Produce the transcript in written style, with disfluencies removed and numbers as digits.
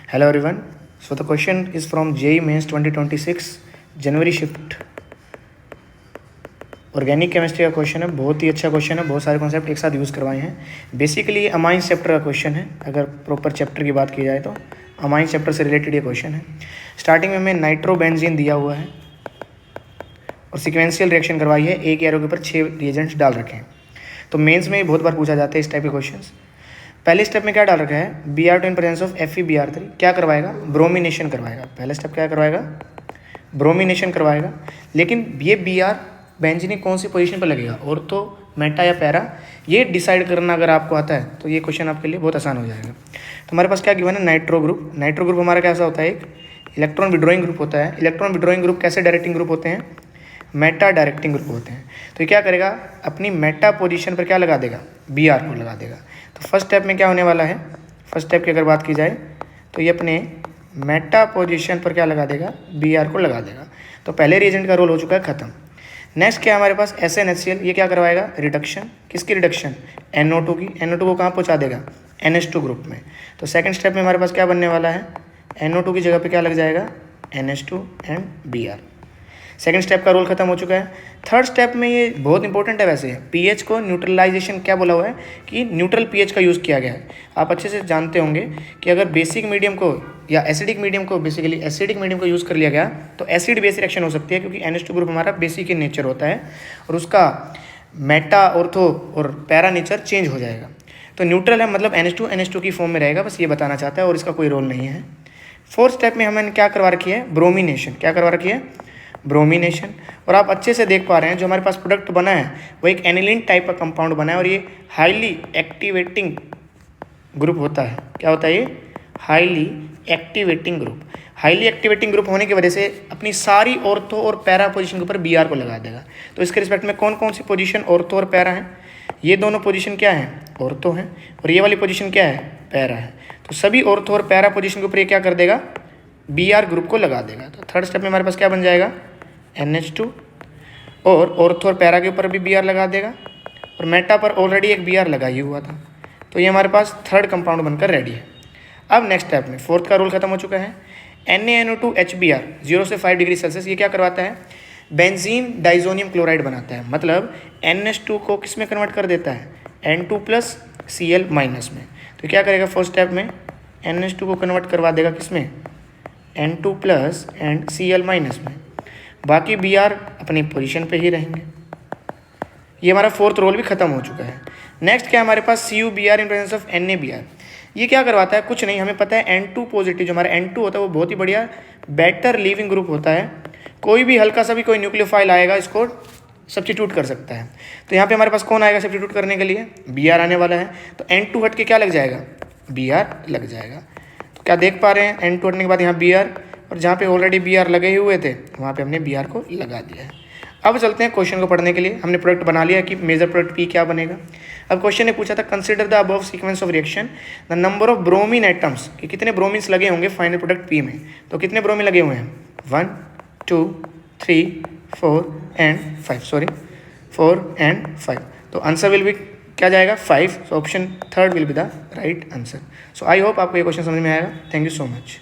Hello everyone. So the question is from JEE Mains 2026 January shift organic chemistry का question है। बहुत ही अच्छा question है, बहुत सारे कॉन्सेप्ट एक साथ यूज़ करवाए हैं। बेसिकली ये अमाइन चैप्टर का क्वेश्चन है। अगर प्रॉपर चैप्टर की बात की जाए तो अमाइन चैप्टर से रिलेटेड ये क्वेश्चन है। स्टार्टिंग में हमें नाइट्रोबेंजीन दिया हुआ है और सिक्वेंशियल रिएक्शन करवाई है। एक एरो के ऊपर 6 रिएजेंट्स डाल रखे हैं। तो मेंस में बहुत बार पूछा जाता है इस टाइप के क्वेश्चंस। पहले स्टेप में क्या डाल रखा है, Br2 in presence of FeBr3 क्या करवाएगा, ब्रोमिनेशन करवाएगा। पहला स्टेप क्या करवाएगा, ब्रोमिनेशन करवाएगा। लेकिन ये Br बेंजीन कौन सी पोजीशन पर लगेगा, ऑर्थो, मेटा या पैरा, ये डिसाइड करना अगर आपको आता है तो ये क्वेश्चन आपके लिए बहुत आसान हो जाएगा। तो हमारे पास क्या गिवन है, नाइट्रो ग्रुप। नाइट्रो ग्रुप हमारा कैसा होता है, एक इलेक्ट्रॉन विड्रॉइंग ग्रुप होता है। इलेक्ट्रॉन विड्रॉइंग ग्रुप कैसे डायरेक्टिंग ग्रुप होते हैं, मेटा डायरेक्टिंग ग्रुप होते हैं। तो ये क्या करेगा, अपनी मेटा पोजीशन पर क्या लगा देगा, Br को लगा देगा। तो फर्स्ट स्टेप में क्या होने वाला है, फर्स्ट स्टेप की अगर बात की जाए तो ये अपने मेटा पोजीशन पर क्या लगा देगा, Br को लगा देगा। तो पहले रिएजेंट का रोल हो चुका है ख़त्म। नेक्स्ट क्या हमारे पास SnHCl, ये क्या करवाएगा, रिडक्शन। किसकी रिडक्शन, NO2 की। NO2 को कहाँ पहुँचा देगा, NH2 ग्रुप में। तो सेकंड स्टेप में हमारे पास क्या बनने वाला है, NO2 की जगह पे क्या लग जाएगा, NH2 and Br। Second step का रोल खत्म हो चुका है। थर्ड स्टेप में ये बहुत इंपॉर्टेंट है वैसे, पीएच को न्यूट्रलाइजेशन क्या बोला हुआ है कि न्यूट्रल पीएच का यूज़ किया गया है। आप अच्छे से जानते होंगे कि अगर बेसिक मीडियम को या एसिडिक मीडियम को, बेसिकली एसिडिक मीडियम को यूज़ कर लिया गया तो एसिड बेस रिएक्शन हो सकती है, क्योंकि NH2 ग्रुप हमारा बेसिक इन नेचर होता है और उसका मेटा, ऑर्थो और पैरा नेचर चेंज हो जाएगा। तो न्यूट्रल है मतलब NH2 की फॉर्म में रहेगा, बस ये बताना चाहता है और इसका कोई रोल नहीं है। फोर्थ स्टेप में हमने क्या करवा रखी है, ब्रोमिनेशन। क्या करवा रखी है, ब्रोमिनेशन। और आप अच्छे से देख पा रहे हैं जो हमारे पास प्रोडक्ट बना है वो एक एनिलीन टाइप का कंपाउंड बना है और ये हाईली एक्टिवेटिंग ग्रुप होता है। क्या होता है ये, highly activating group. Highly activating group होने की वजह से अपनी सारी ऑर्थो और पैरा पोजीशन के ऊपर Br को लगा देगा। तो इसके रिस्पेक्ट में कौन कौन सी पोजीशन ऑर्थो और पैरा है, ये दोनों पोजीशन क्या है, ऑर्थो है, और ये वाली पोजीशन क्या है, पैरा है। तो सभी ऑर्थो और पैरा पोजीशन के ऊपर ये क्या कर देगा, Br ग्रुप को लगा देगा। तो थर्ड स्टेप में हमारे पास क्या बन जाएगा, NH2, और ऑर्थो और पैरा के ऊपर भी Br लगा देगा और मेटा पर ऑलरेडी एक Br लगा ही हुआ था। तो ये हमारे पास थर्ड कंपाउंड बनकर रेडी है। अब नेक्स्ट स्टेप में फोर्थ का रोल खत्म हो चुका है। NaNO2HBr 0 से 5 डिग्री सेल्सियस ये क्या करवाता है, बेंजीन डाइजोनियम क्लोराइड बनाता है। मतलब NH2 को किस में कन्वर्ट कर देता है, N2+Cl- में। तो क्या करेगा, फर्स्ट स्टेप में NH2 को कन्वर्ट करवा देगा किस में, N2+ एंड Cl- में। बाकी Br अपनी पोजीशन पे ही रहेंगे। ये हमारा फोर्थ रोल भी खत्म हो चुका है। नेक्स्ट क्या हमारे पास, CuBr in presence of NaBr। ये क्या करवाता है, कुछ नहीं, हमें पता है N2 पॉजिटिव जो हमारा N2 होता है वो बहुत ही बढ़िया बेटर लीविंग ग्रुप होता है। कोई भी हल्का सा भी कोई न्यूक्लियोफाइल आएगा इसको सब्स्टिट्यूट कर सकता है। तो यहाँ पे हमारे पास कौन आएगा सब्स्टिट्यूट करने के लिए, Br आने वाला है। तो N2 हट के क्या लग जाएगा, Br लग जाएगा। तो क्या देख पा रहे हैं, N2 हटने के बाद यहाँ Br, और जहाँ पे ऑलरेडी Br लगे हुए थे वहाँ पे हमने Br को लगा दिया है। अब चलते हैं क्वेश्चन को पढ़ने के लिए। हमने प्रोडक्ट बना लिया कि मेजर प्रोडक्ट P क्या बनेगा। अब क्वेश्चन ने पूछा था, consider the above sequence of reaction the number of bromine atoms, कि कितने ब्रोमीन्स लगे होंगे फाइनल प्रोडक्ट P में। तो कितने ब्रोमीन लगे हुए हैं, 1 2 3 4 एंड 5, सॉरी 4 एंड 5। तो आंसर विल बी क्या जाएगा, 5। So option third will be the right answer. So I hope आपको ये क्वेश्चन समझ में आएगा। Thank you so much.